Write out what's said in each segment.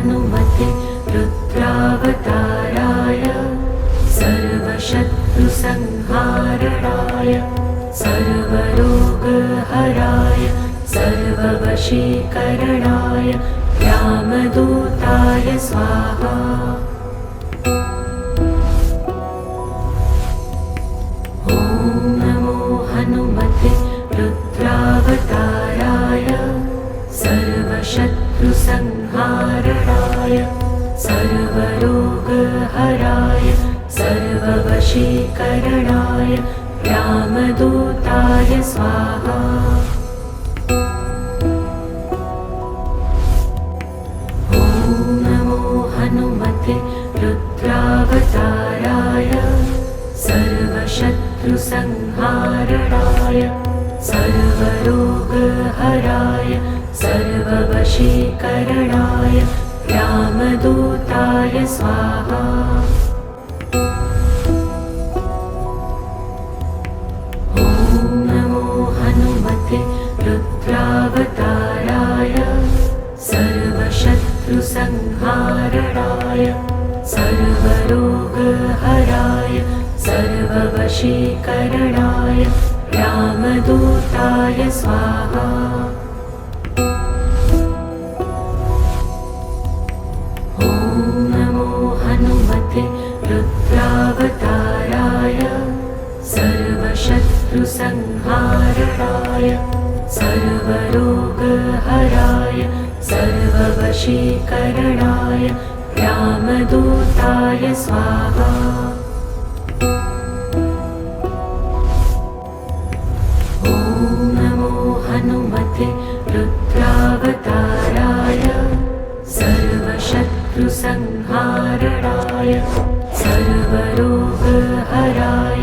हनुमते रुद्रावताराय सर्वशत्रुसंहारणाय सर्वरोगहराय सर्ववशीकरणाय रामदूताय स्वाहा। ॐ नमो हनुमते रुद्रावताराय सर्वशत्रुसंहारणाय सर्वरोगहराय सर्ववशीकरणाय रामदूताय स्वाहा। ॐ नमो हनुमते रुद्रावताराय सर्वशत्रुसंहारणाय सर्वरोगहराय सर्ववशीकरणाय रामदूताय स्वाहा। ॐ नमो हनुमते रुद्रावताराय सर्वशत्रुसंहारणाय सर्वरोगहराय सर्ववशीकरणाय रामदूताय स्वाहा। ॐ नमो हनुमते रुद्रावताराय सर्वशत्रुसंहारणाय सर्वरोगहराय सर्ववशीकरणाय रामदूताय स्वाहा। ॐ नमो हनुमते रुद्रावताराय सर्वशत्रुसंहारणाय सर्वरोगहराय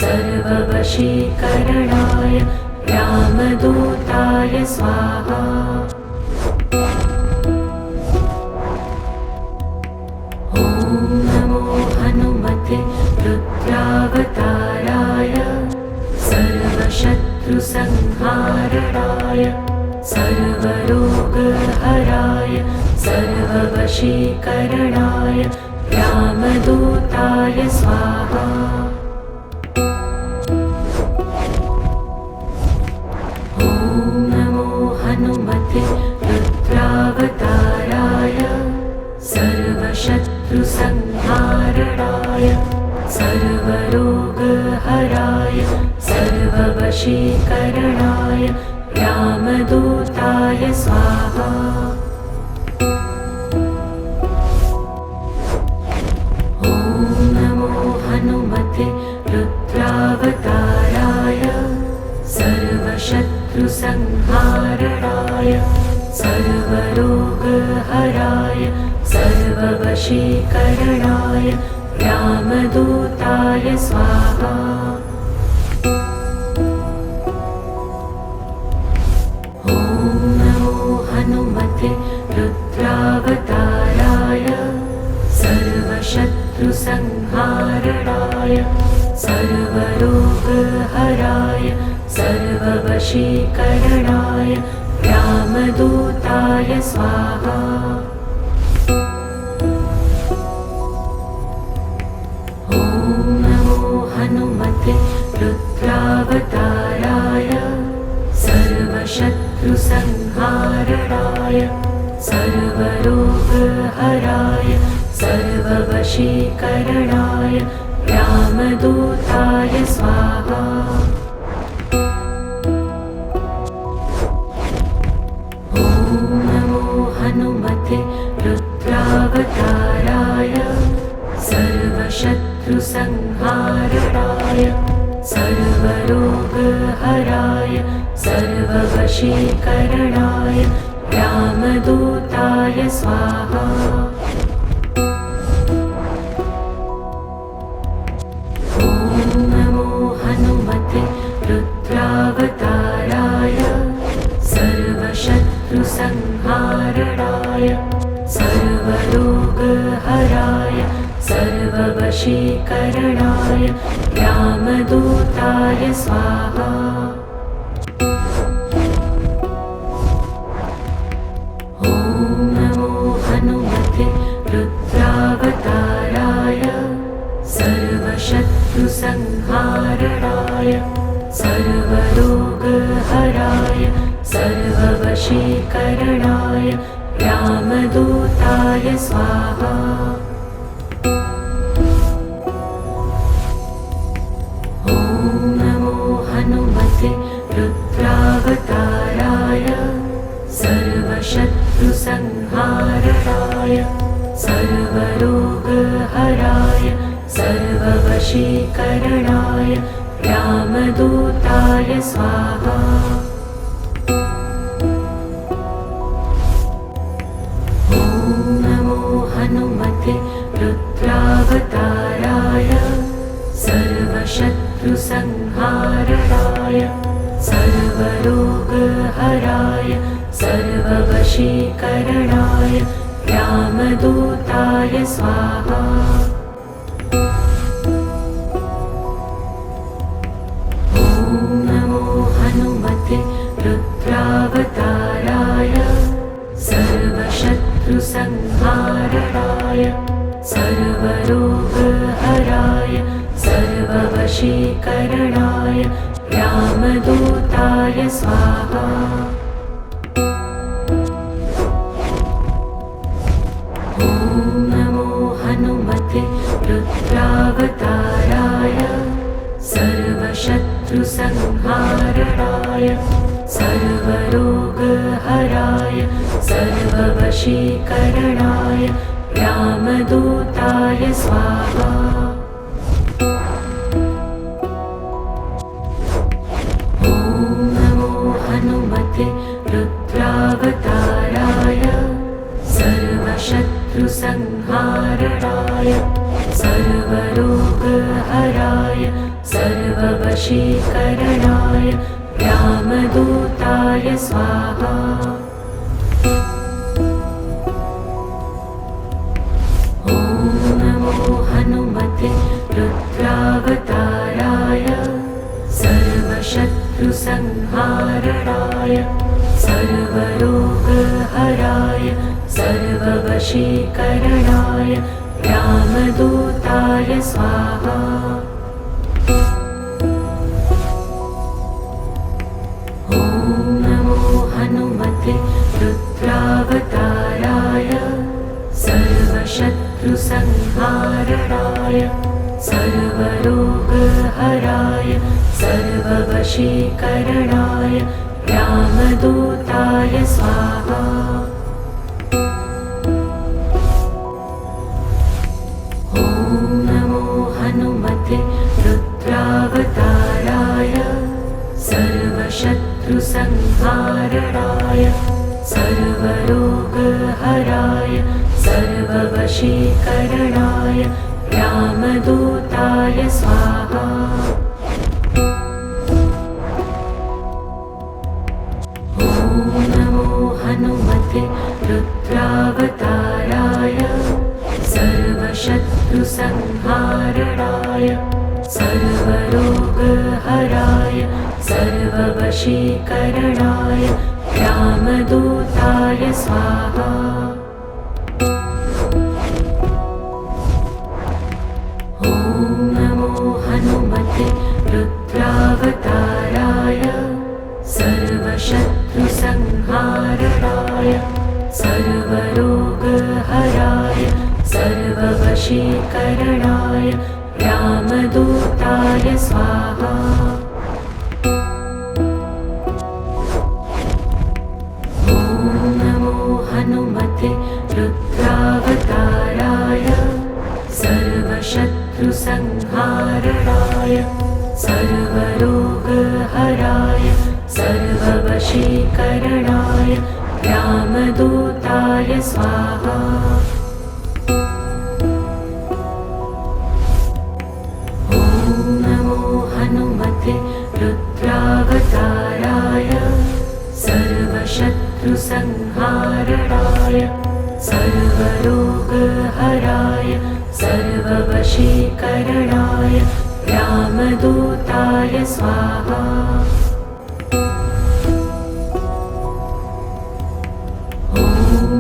सर्ववशीकरणाय रामदूताय स्वाहा। ॐ नमो हनुमते रुद्रावताराय सर्वशत्रुसंहारणाय सर्वरोगहराय सर्ववशीकरणाय रामदूताय स्वाहा। ॐ नमो हनुमते रुद्रावताराय सर्वशत्रुसंहारणाय सर्वरोगहराय सर्ववशीकरणाय रामदूताय स्वाहा। ॐ नमो हनुमते रुद्रावताराय सर्वशत्रुसंहारणाय सर्वरोगहराय सर्ववशीकरणाय रामदूताय स्वाहा। ॐ नमो हनुमते रुद्रावताराय सर्वशत्रुसंहारणाय सर्वरोगहराय सर्ववशीकरणाय रामदूताय स्वाहा। ॐ नमो हनुमते रुद्रावताराय सर्वशत्रुसंहारणाय सर्वरोगहराय सर्ववशीकरणाय रामदूताय स्वाहा। ॐ नमो हनुमते रुद्रावताराय सर्वशत्रुसंहारणाय सर्वरोगहराय सर्ववशीकरणाय रामदूताय स्वाहा। ॐ नमो हनुमते रुद्रावताराय सर्वशत्रुसंहारणाय सर्वरोगहराय सर्ववशीकरणाय रामदूताय स्वाहा। ॐ नमो हनुमते सर्वरोगहराय सर्ववशीकरणाय रामदूताय स्वाहा। ॐ नमो हनुमते रुद्रावताराय सर्वशत्रुसंहारणाय सर्वरोगहराय सर्ववशीकरणाय रामदूताय स्वाहा। ॐ नमो हनुमते रुद्रावताराय सर्वशत्रुसंहारणाय सर्वरोगहराय सर्ववशीकरणाय रामदूताय स्वाहा। ॐ नमो हनुमते रुद्रावताराय सर्वशत्रुसंहारणाय सर्वरोगहराय सर्ववशीकरणाय रामदूताय स्वाहा। ॐ नमो हनुमते रुद्रावताराय सर्वशत्रुसंहारणाय सर्वरोगहराय सर्ववशीकरणाय रामदूताय स्वाहा। ॐ नमो हनुमते रुद्रावताराय सर्वशत्रुसंहारणाय सर्वरोगहराय सर्ववशीकरणाय रामदूताय स्वाहा। ॐ नमो हनुमते रुद्रावताराय सर्वशत्रुसंहारणाय सर्वरोगहराय सर्ववशीकरणाय रामदूताय स्वाहा। ॐ नमो हनुमते रुद्रावताराय सर्वशत्रुसंहारणाय सर्वरोगहराय सर्ववशीकरणाय रामदूताय स्वाहा। ॐ नमो हनुमते रुद्रावताराय सर्वशत्रुसंहारणाय सर्वरोगहराय सर्ववशीकरणाय रामदूताय स्वाहा। ॐ नमो हनुमते रुद्रावताराय सर्वशत्रुसंहारणाय सर्वरोगहराय सर्ववशीकरणाय रामदूताय स्वाहा। ॐ नमो हनुमते रुद्रावताराय सर्वशत्रुसंहारणाय सर्वरोगहराय सर्ववशीकरणाय रामदूताय स्वाहा। ॐ नमो हनुमते रुद्रावताराय सर्वशत्रुसंहारणाय सर्वरोगहराय सर्ववशीकरणाय रामदूताय स्वाहा। ॐ नमो हनुमते रुद्रावताराय सर्वशत्रुसंहारणाय सर्वरोगहराय सर्ववशीकरणाय रामदूताय स्वाहा। ॐ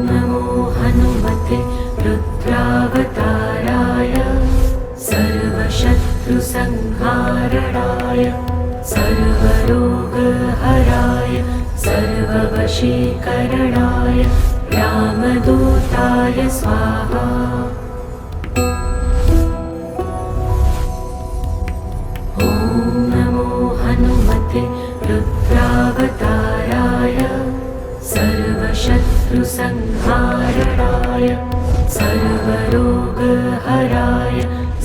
नमो हनुमते रुद्रावताराय सर्वशत्रुसंहारणाय सर्व सर्ववशीकरणाय रामदूताय स्वाहा। ॐ नमो हनुमते रुद्रावताराय सर्वशत्रुसंहारणाय सर्वरोगहराय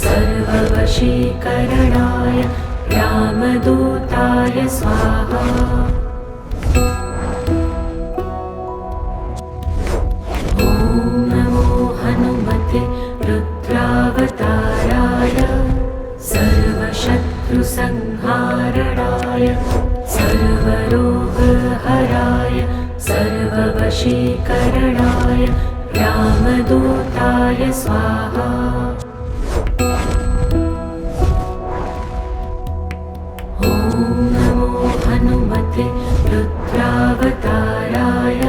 सर्ववशीकरणाय रामदूताय स्वाहा। ॐ नमो हनुमते रुद्रावताराय सर्वशत्रुसंहारणाय सर्वरोगहराय सर्ववशीकरणाय रामदूताय स्वाहा। ॐ नमो हनुमते रुद्रावताराय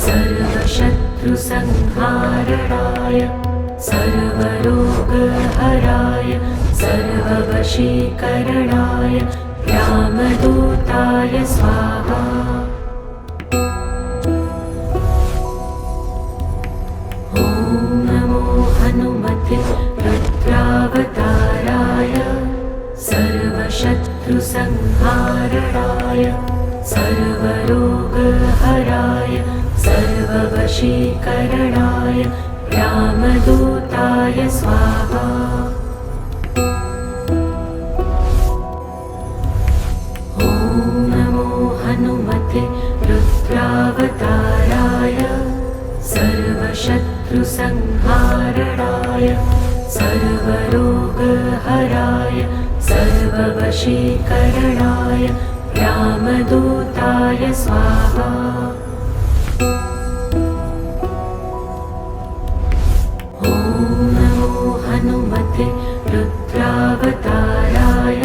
सर्वशत्रुसंहारणाय सर्वरोगहराय सर्ववशीकरणाय रामदूताय स्वाहा। ॐ नमो हनुमते रुद्रावताराय सर्वशत्रुसंहारणाय सर्वरोगहराय सर्ववशीकरणाय रामदूताय स्वाहा। ॐ नमो हनुमते रुद्रावताराय सर्वशत्रुसंहारणाय सर्वरोगहराय सर्ववशीकरणाय रामदूताय स्वाहा। ॐ नमो हनुमते रुद्रावताराय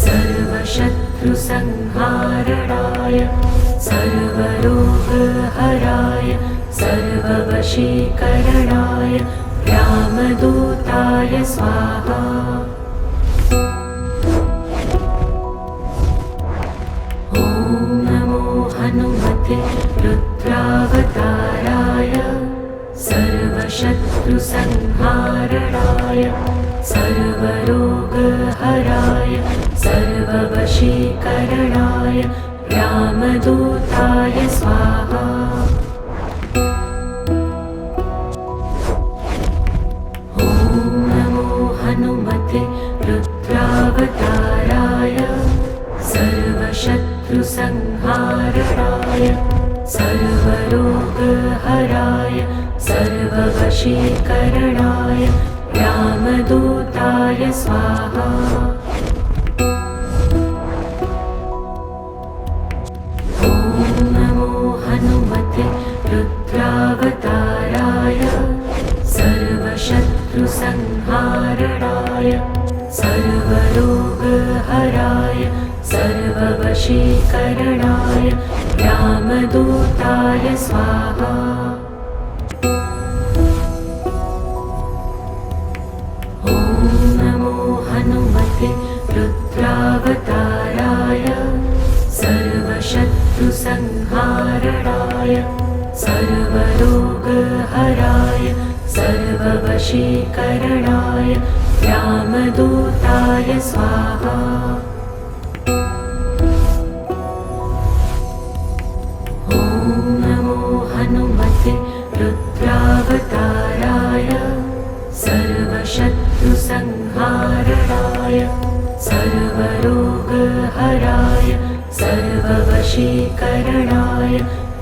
सर्वशत्रुसंहारणाय सर्वरोगहराय सर्ववशीकरणाय रामदूताय स्वाहा। ॐ नमो हनुमते रुद्रावताराय सर्वशत्रुसंहारणाय सर्वरोगहराय सर्ववशीकरणाय रामदूताय स्वाहा। ॐ नमो हनुमते रुद्रावताराय सर्वशत्रुसंहारणाय सर्वरोगहराय सर्ववशीकरणाय रामदूताय स्वाहा। ॐ नमो हनुमते रुद्रावताराय सर्वशत्रुसंहारणाय सर्वरोगहराय सर्ववशीकरणाय रामदूताय स्वाहा। ॐ नमो हनुमते रुद्रावताराय सर्वशत्रुसंहारणाय सर्वरोगहराय सर्ववशीकरणाय रामदूताय स्वाहा। ॐ नमो हनुमते रुद्रावताराय सर्वशत्रुसंहारणाय सर्वरोगहराय सर्ववशीकरणाय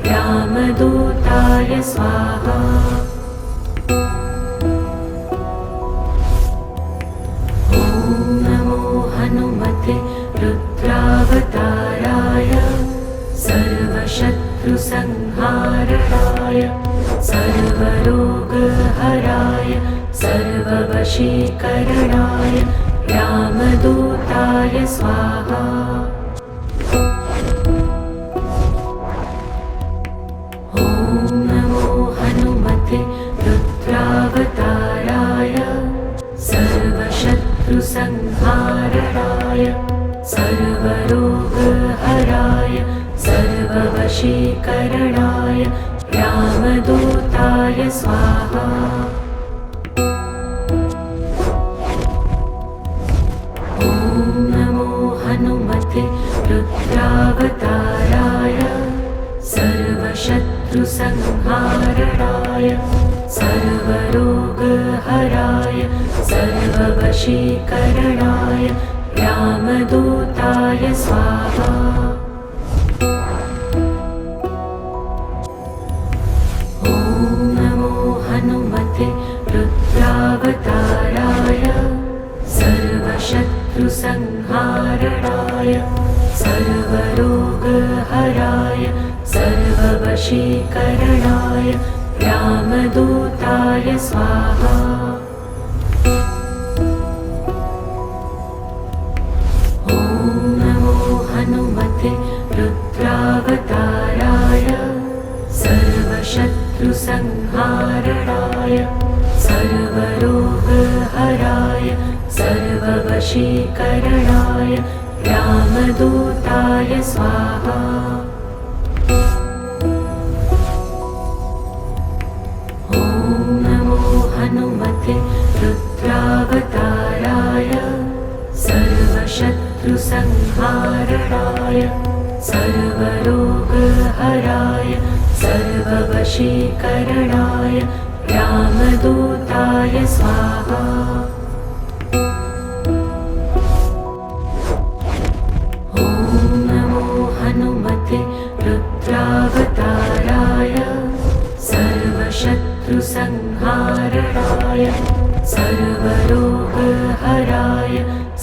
रामदूताय स्वाहा। ॐ नमो हनुमते रुद्रावताराय सर्वशत्रुसंहारणाय सर्वरोगहराय सर्ववशीकरणाय रामदूताय स्वाहा। ॐ नमो हनुमते रुद्रावताराय सर्वशत्रुसंहारणाय सर्वरोगहराय रामदूताय स्वाहा। ॐ नमो हनुमते रुद्रावताराय सर्वशत्रुसंहारणाय सर्वरोगहराय सर्ववशीकरणाय रामदूताय स्वाहा। ॐ नमो हनुमते रुद्रावताराय सर्वशत्रुसंहारणाय सर्वरोगहराय सर्ववशीकरणाय रामदूताय स्वाहा। ॐ नमो हनुमते रुद्रावताराय सर्वशत्रुसंहारणाय सर्वरोगहराय सर्ववशीकरणाय रामदूताय स्वाहा। ॐ नमो हनुमते रुद्रावताराय सर्वशत्रुसंहारणाय सर्वरोगहराय सर्ववशीकरणाय रामदूताय स्वाहा। ॐ नमो हनुमते रुद्रावताराय सर्वशत्रुसंहारणाय सर्वरोगहराय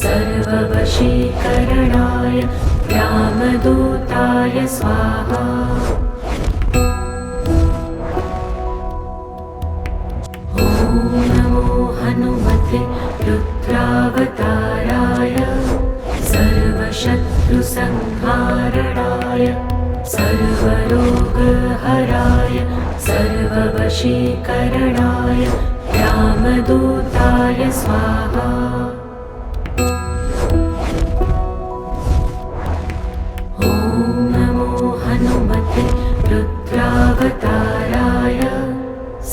सर्ववशीकरणाय रामदूताय स्वाहा। ॐ नमो हनुमते रुद्रावताराय सर्वशत्रुसंहारणाय सर्वरोगहराय सर्ववशीकरणाय रामदूताय स्वाहा। ॐ नमो हनुमते रुद्रावताराय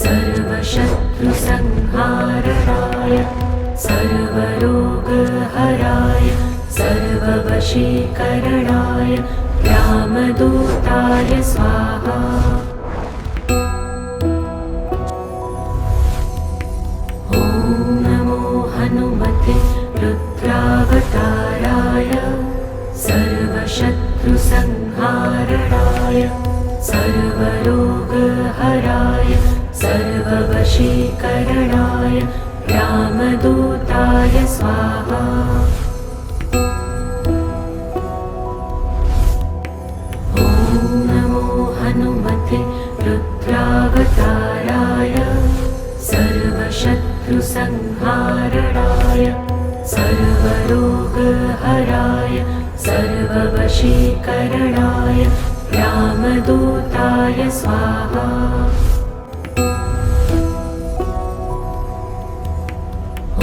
सर्वशत्रुसंहारणाय सर्वरोगहराय सर्ववशीकरणाय रामदूताय स्वाहा। ॐ नमो हनुमते रुद्रावताराय सर्वशत्रुसंहारणाय सर्वरोगहराय सर्ववशीकरणाय रामदूताय स्वाहा। ॐ नमो हनुमते रुद्रावताराय सर्वशत्रुसंहारणाय सर्वरोगहराय सर्ववशीकरणाय रामदूताय स्वाहा।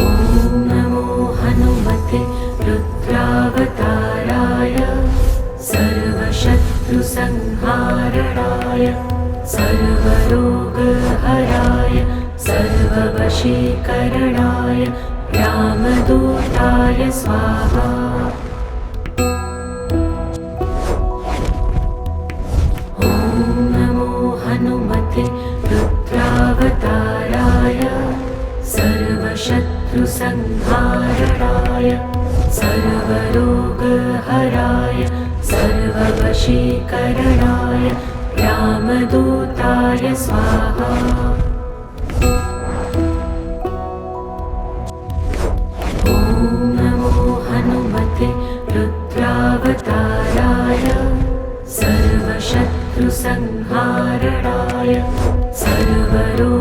ॐ नमो हनुमते रुद्रावताराय सर्वशत्रुसंहारणाय सर्वरोगहराय सर्ववशीकरणाय रामदूताय स्वाहा। ॐ नमो हनुमते रुद्रावताराय सर्वशत्रुसंहारणाय सर्वरोगहराय सर्ववशीकरणाय रामदूताय स्वाहा। ॐ नमो हनुमते रुद्रावताराय सर्वशत्रुसंहारणाय सर्वरोगहराय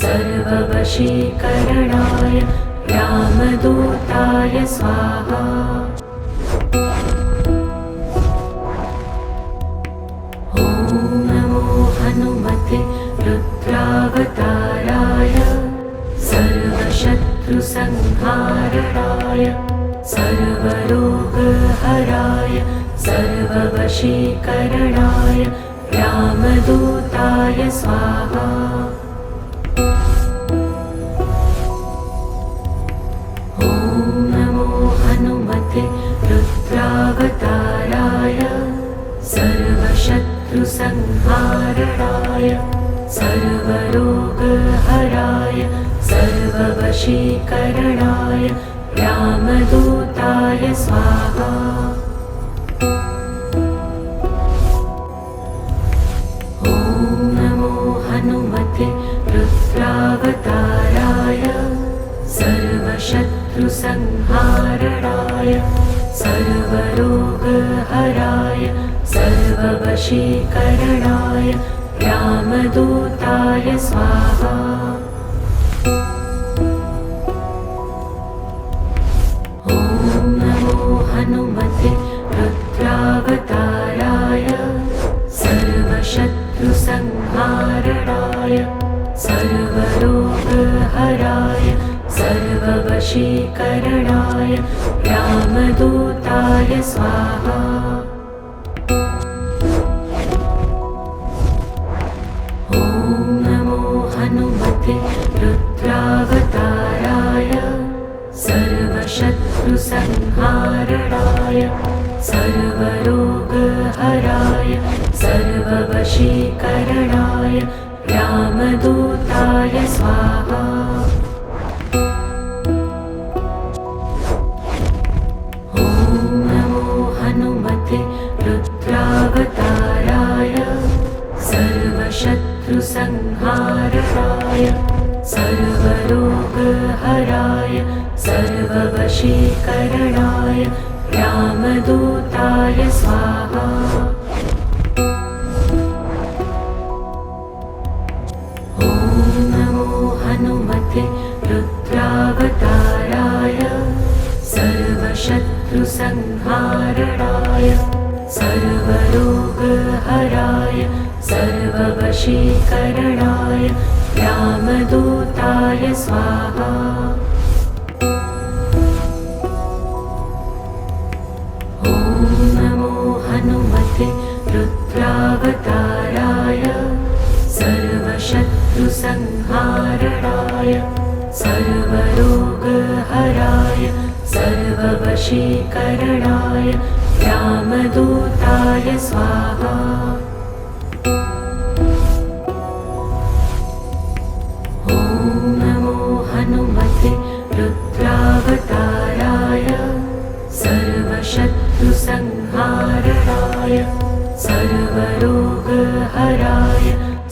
सर्ववशीकरणाय रामदूताय स्वाहा। ॐ नमो हनुमते रुद्रावताराय सर्वशत्रुसंहारणाय सर्वरोगहराय सर्ववशीकरणाय रामदूताय स्वाहा। ॐ नमो हनुमते रुद्रावताराय सर्वशत्रुसंहारणाय सर्वरोगहराय सर्ववशीकरणाय रामदूताय स्वाहा। ॐ नमो हनुमते रुद्रावताराय सर्वशत्रुसंहारणाय सर्वरोगहराय सर्ववशीकरणाय रामदूताय स्वाहा। ॐ नमो हनुमते रुद्रावताराय सर्वशत्रुसंहारणाय सर्वरोगहराय सर्ववशीकरणाय रामदूताय स्वाहा। ॐ नमो हनुमते रुद्रावताराय सर्वशत्रुसंहारणाय सर्वरोगहराय सर्ववशीकरणाय रामदूताय स्वाहा। ॐ नमो हनुमते रुद्रावताराय सर्वशत्रुसंहारणाय सर्वरोगहराय सर्ववशीकरणाय रामदूताय स्वाहा। ॐ नमो हनुमते रुद्रावताराय सर्वशत्रुसंहारणाय सर्वरोगहराय सर्ववशीकरणाय रामदूताय स्वाहा। ॐ नमो हनुमते रुद्रावताराय सर्वशत्रुसंहारणाय सर्वरोगहराय सर्ववशीकरणाय रामदूताय स्वाहा। ॐ नमो हनुमते रुद्रावताराय सर्वशत्रुसंहारणाय सर्वरोगहराय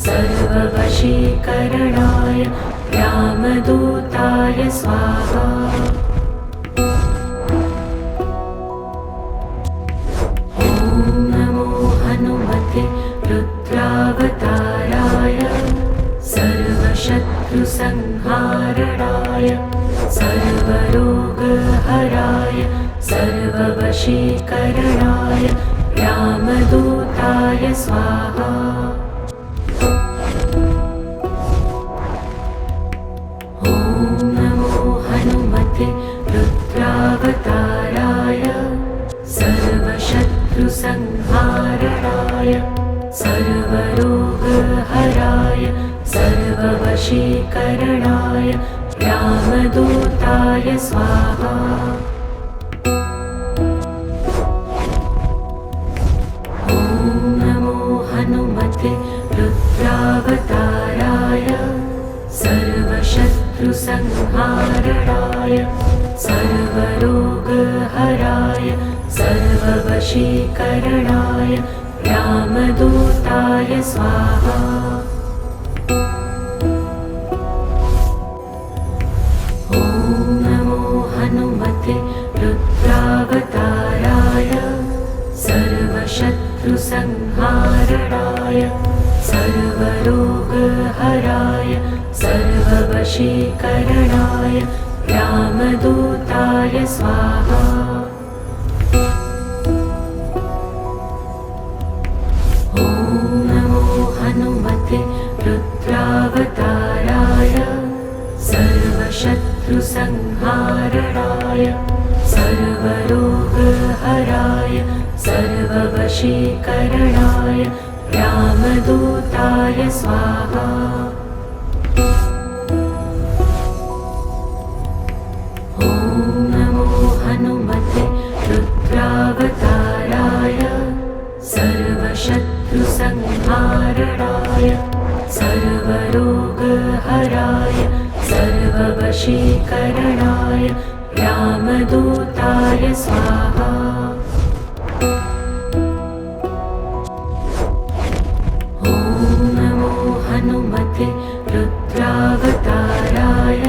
सर्ववशीकरणाय रामदूताय स्वाहा। ॐ नमो हनुमते रुद्रावताराय सर्वशत्रुसंहारणाय सर्वरोगहराय सर्ववशीकरणाय रामदूताय स्वाहा। ॐ नमो हनुमते रुद्रावताराय सर्वशत्रुसंहारणाय सर्वरोगहराय सर्ववशीकरणाय रामदूताय स्वाहा। ॐ नमो हनुमते रुद्रावताराय सर्वशत्रुसंहारणाय सर्वरोगहराय सर्ववशीकरणाय रामदूताय स्वाहा। ॐ नमो हनुमते रुद्रावताराय सर्वशत्रुसंहारणाय सर्वरोगहराय सर्ववशीकरणाय रामदूताय स्वाहा। ॐ नमो हनुमते रुद्रावताराय सर्वशत्रुसंहारणाय सर्वरोगहराय सर्ववशीकरणाय रामदूताय स्वाहा। ॐ नमो हनुमते रुद्रावताराय सर्वशत्रुसंहारणाय सर्वरोगहराय सर्ववशीकरणाय रामदूताय स्वाहा। ॐ नमो हनुमते रुद्रावताराय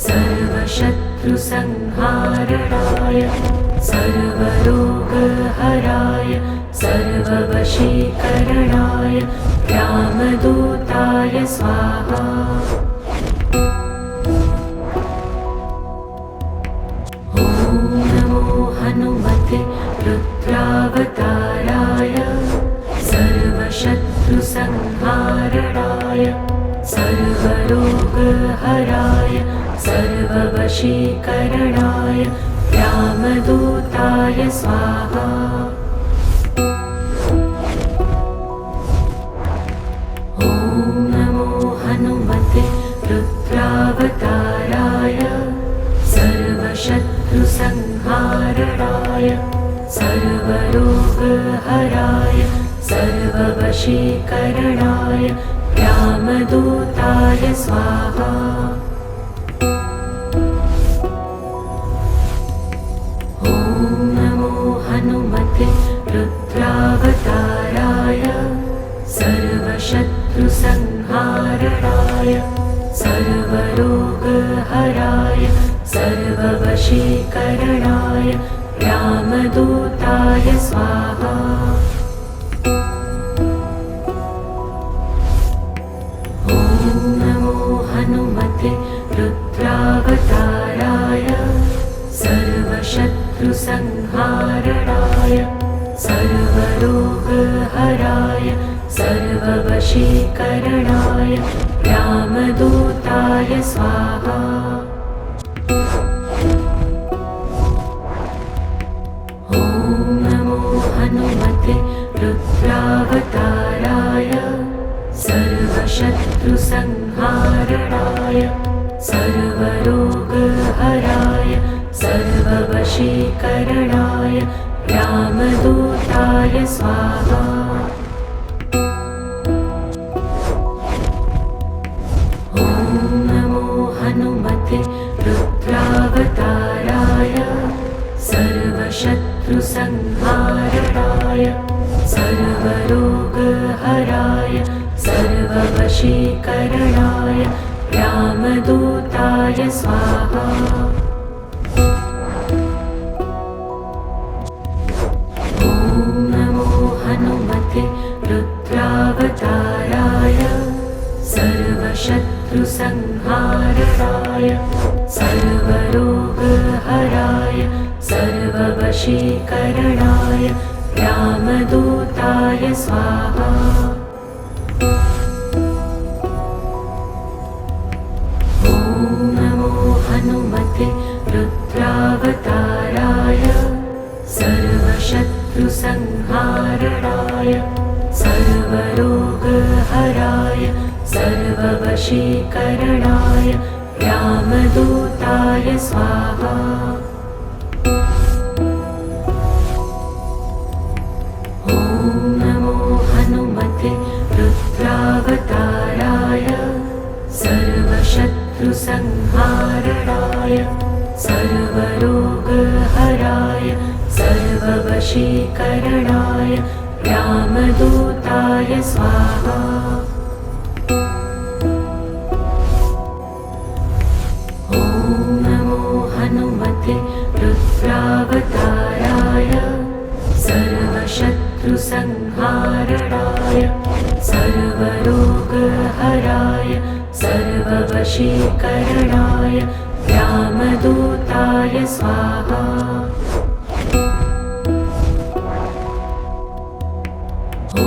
सर्वशत्रुसंहारणाय सर्वरोगहराय सर्ववशीकरणाय रामदूताय स्वाहा। ॐ नमो हनुमते रुद्रावताराय सर्वशत्रुसंहारणाय सर्वरोगहराय सर्ववशीकरणाय रामदूताय स्वाहा। ॐ नमो हनुमते रुद्रावताराय सर्वशत्रुसंहारणाय सर्वरोगहराय सर्ववशीकरणाय रामदूताय स्वाहा। ॐ नमो हनुमते रुद्रावताराय सर्वशत्रुसंहारणाय सर्वरोगहराय सर्ववशीकरणाय रामदूताय स्वाहा। ॐ नमो हनुमते रुद्रावताराय सर्वशत्रुसंहारणाय सर्वरोगहराय सर्ववशीकरणाय रामदूताय स्वाहा। ॐ नमो हनुमते रुद्रावताराय सर्वशत्रुसंहारणाय सर्वरोगहराय सर्ववशीकरणाय रामदूताय स्वाहा। ॐ नमो हनुमते रुद्रावताराय सर्वशत्रुसंहारणाय सर्वरोगहराय सर्ववशीकरणाय रामदूताय स्वाहा। ॐ नमो हनुमते रुद्रावताराय सर्वशत्रुसंहारणाय सर्वरोगहराय सर्ववशीकरणाय रामदूताय स्वाहा। ॐ नमो हनुमते रुद्रावताराय सर्वशत्रुसंहारणाय सर्वरोगहराय सर्ववशीकरणाय रामदूताय स्वाहा। ॐ नमो हनुमते रुद्रावताराय सर्वशत्रुसंहारणाय सर्वरोगहराय सर्ववशीकरणाय रामदूताय स्वाहा। ॐ नमो हनुमते रुद्रावताराय सर्वशत्रुसंहारणाय सर्वरोगहराय सर्ववशीकरणाय रामदूताय स्वाहा। ॐ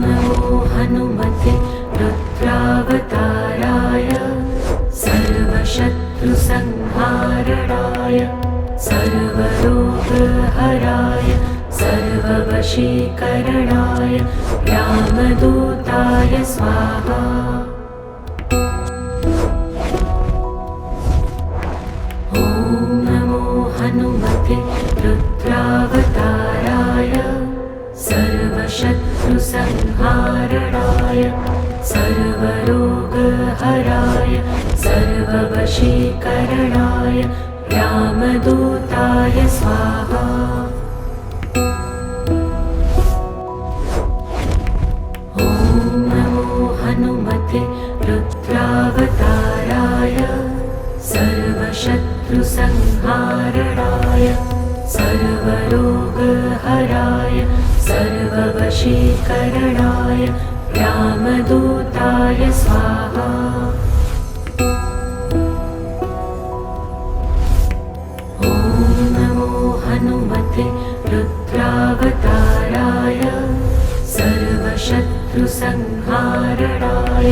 नमो हनुमते रुद्रावताराय सर्वशत्रुसंहारणाय सर्वरोगहराय सर्ववशीकरणाय रामदूताय स्वाहा। ॐ नमो हनुमते रुद्रावताराय सर्वशत्रुसंहारणाय सर्वरोगहराय सर्ववशीकरणाय रामदूताय स्वाहा। ॐ नमो हनुमते रुद्रावताराय सर्वशत्रुसंहारणाय सर्वरोगहराय सर्ववशीकरणाय रामदूताय स्वाहा। ॐ नमो हनुमते रुद्रावताराय सर्वशत्रुसंहारणाय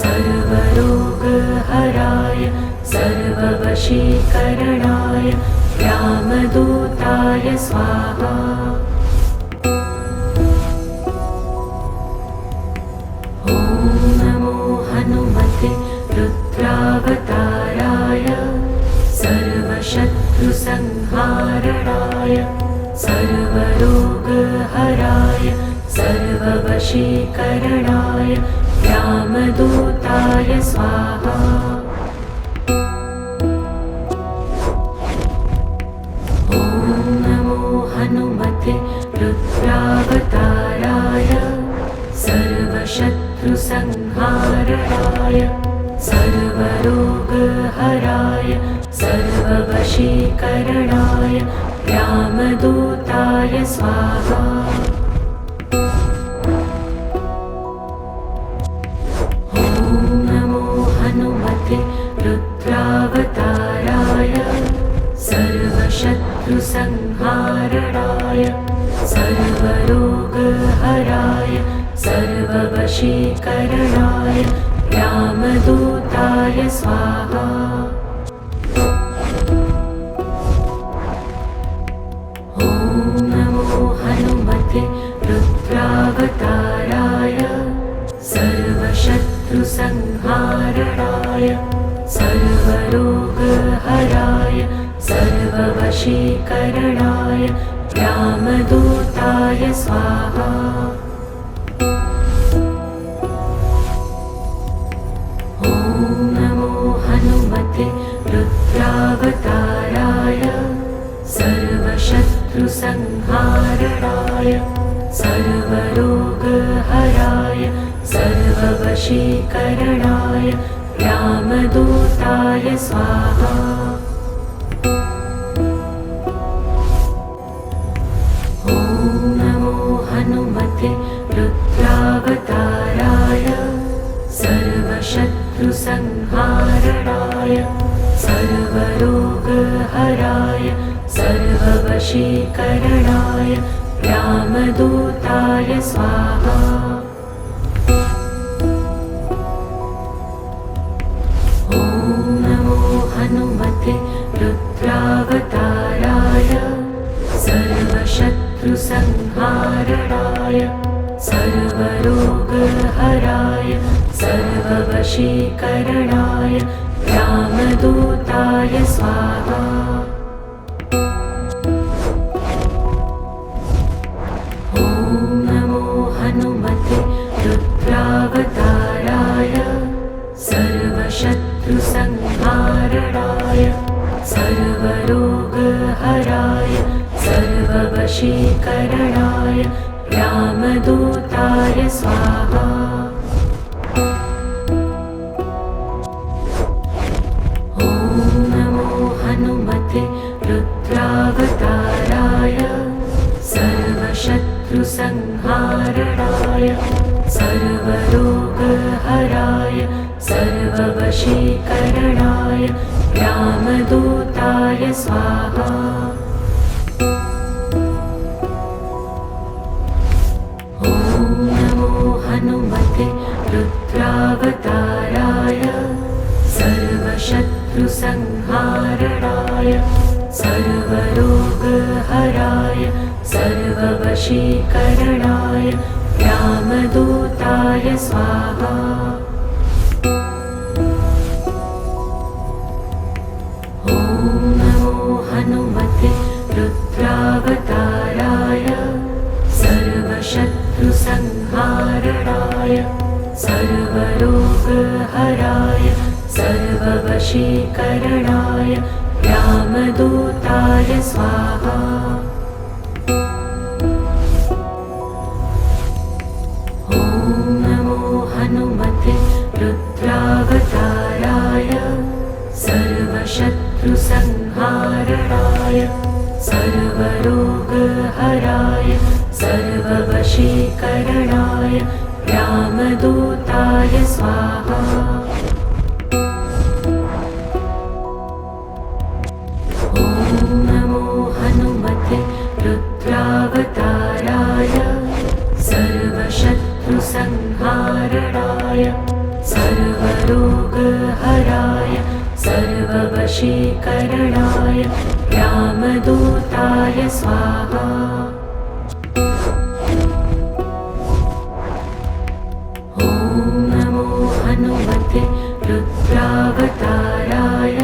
सर्वरोगहराय सर्ववशीकरणाय रामदूताय स्वाहा। ॐ नमो हनुमते रुद्रावताराय सर्वशत्रुसंहारणाय सर्वरोगहराय सर्ववशीकरणाय रामदूताय स्वाहा। ॐ नमो हनुमते रुद्रावताराय सर्वशत्रुसंहारणाय सर्वरोगहराय सर्ववशीकरणाय रामदूताय स्वाहा। ॐ नमो हनुमते रुद्रावताराय सर्वशत्रुसंहारणाय सर्वरोगहराय सर्ववशीकरणाय रामदूताय स्वाहा। ॐ नमो हनुमते रुद्रावताराय सर्वशत्रुसंहारणाय सर्वरोगहराय सर्ववशीकरणाय रामदूताय स्वाहा। ॐ नमो हनुमते रुद्रावताराय सर्वशत्रुसंहारणाय सर्वरोगहराय सर्ववशीकरणाय रामदूताय स्वाहा। ॐ नमो हनुमते रुद्रावताराय सर्वशत्रुसंहारणाय सर्वरोगहराय सर्ववशीकरणाय रामदूताय स्वाहा। ॐ नमो हनुमते रुद्रावताराय सर्वशत्रुसंहारणाय सर्वरोगहराय सर्ववशीकरणाय रामदूताय स्वाहा। ॐ नमो हनुमते रुद्रावताराय सर्वशत्रुसंहारणाय सर्वरोगहराय सर्ववशीकरणाय रामदूताय स्वाहा। ॐ नमो हनुमते रुद्रावताराय सर्वशत्रुसंहारणाय सर्वरोगहराय सर्ववशीकरणाय रामदूताय स्वाहा। ॐ नमो हनुमते रुद्रावताराय सर्वशत्रुसंहारणाय सर्वरोगहराय सर्ववशीकरणाय रामदूताय स्वाहा। ॐ नमो हनुमते रुद्रावताराय सर्वशत्रुसंहारणाय सर्वरोगहराय सर्ववशीकरणाय रामदूताय स्वाहा। ॐ नमो हनुमते रुद्रावताराय सर्वशत्रुसंहारणाय सर्वरोगहराय सर्ववशीकरणाय रामदूताय स्वाहा। ॐ नमो हनुमते रुद्रावताराय सर्वशत्रुसंहारणाय सर्वरोगहराय सर्ववशीकरणाय रामदूताय स्वाहा। ॐ नमो हनुमते रुद्रावताराय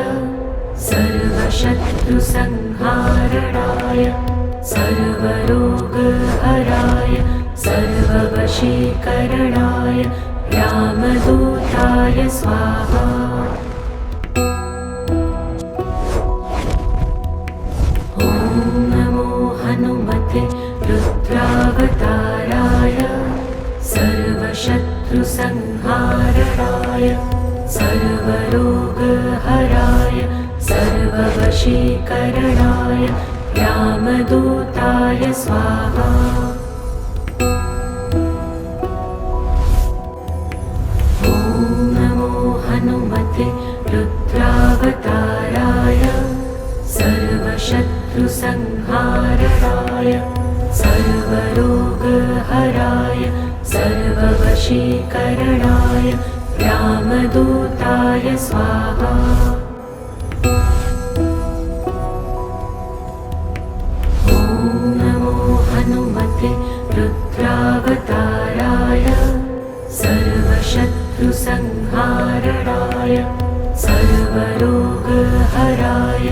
सर्वशत्रुसंहारणाय सर्वरोगहराय सर्ववशीकरणाय रामदूताय स्वाहा। ॐ नमो हनुमते रुद्रावताराय सर्वशत्रुसंहारणाय सर्वरोगहराय सर्ववशीकरणाय रामदूताय स्वाहा। ॐ नमो हनुमते रुद्रावताराय सर्वशत्रुसंहारणाय सर्वरोगहराय सर्ववशीकरणाय रामदूताय स्वाहा। ॐ नमो हनुमते रुद्रावताराय सर्वशत्रुसंहारणाय सर्वरोगहराय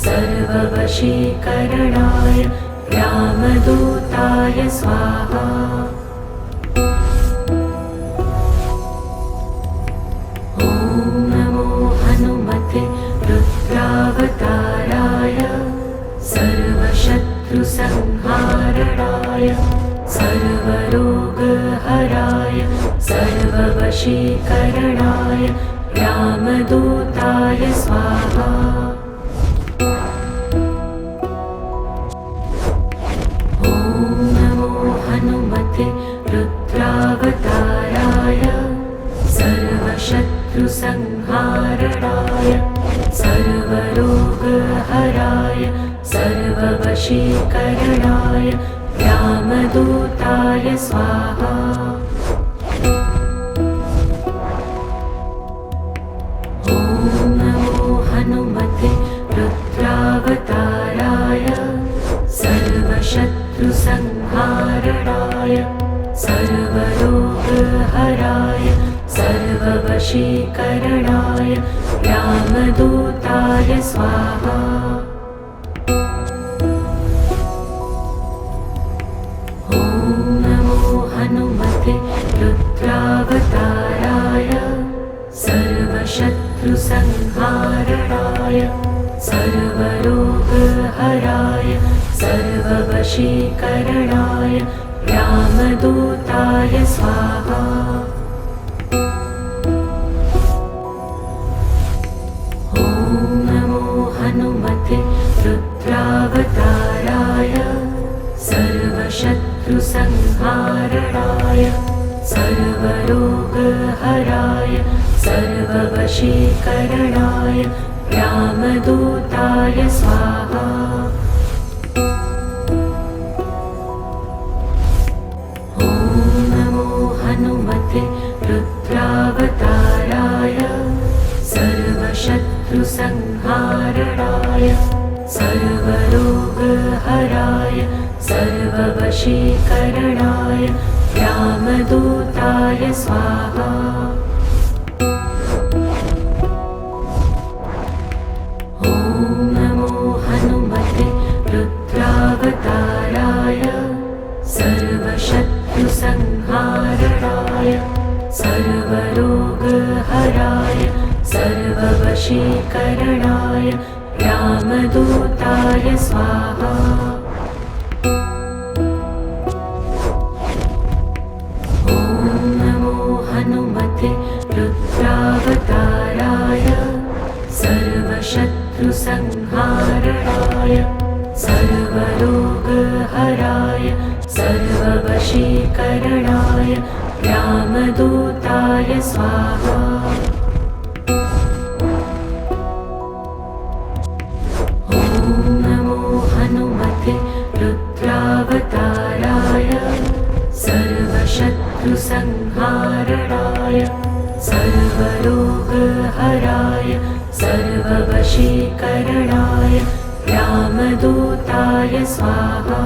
सर्ववशीकरणाय रामदूताय स्वाहा। ॐ नमो हनुमते रुद्रावताराय सर्वशत्रुसंहारणाय सर्वरोगहराय सर्ववशीकरणाय रामदूताय स्वाहा। ॐ नमो हनुमते रुद्रावताराय सर्वशत्रुसंहारणाय सर्वरोगहराय सर्ववशीकरणाय रामदूताय स्वाहा। ॐ नमो हनुमते रुद्रावताराय सर्वशत्रुसंहारणाय सर्वरोगहराय सर्ववशीकरणाय रामदूताय स्वाहा। ॐ नमो हनुमते रुद्रावताराय सर्वशत्रुसंहारणाय सर्वरोगहराय सर्ववशीकरणाय रामदूताय स्वाहा। ॐ नमो हनुमते रुद्रावताराय सर्वशत्रुसंहारणाय सर्वरोगहराय सर्ववशीकरणाय रामदूताय स्वाहा। ॐ नमो हनुमते रुद्रावताराय सर्वशत्रुसंहारणाय सर्वरोगहराय सर्व सर्ववशीकरणाय रामदूताय स्वाहा। ॐ नमो हनुमते रुद्रावताराय सर्वशत्रुसंहारणाय सर्वरोगहराय सर्ववशीकरणाय रामदूताय स्वाहा। ॐ नमो हनुमते रुद्रावताराय सर्वशत्रुसंहारणाय सर्वरोगहराय सर्ववशीकरणाय रामदूताय स्वाहा। ॐ नमो हनुमते रुद्रावताराय सर्वशत्रुसंहारणाय सर्वरोगहराय सर्ववशीकरणाय रामदूताय स्वाहा।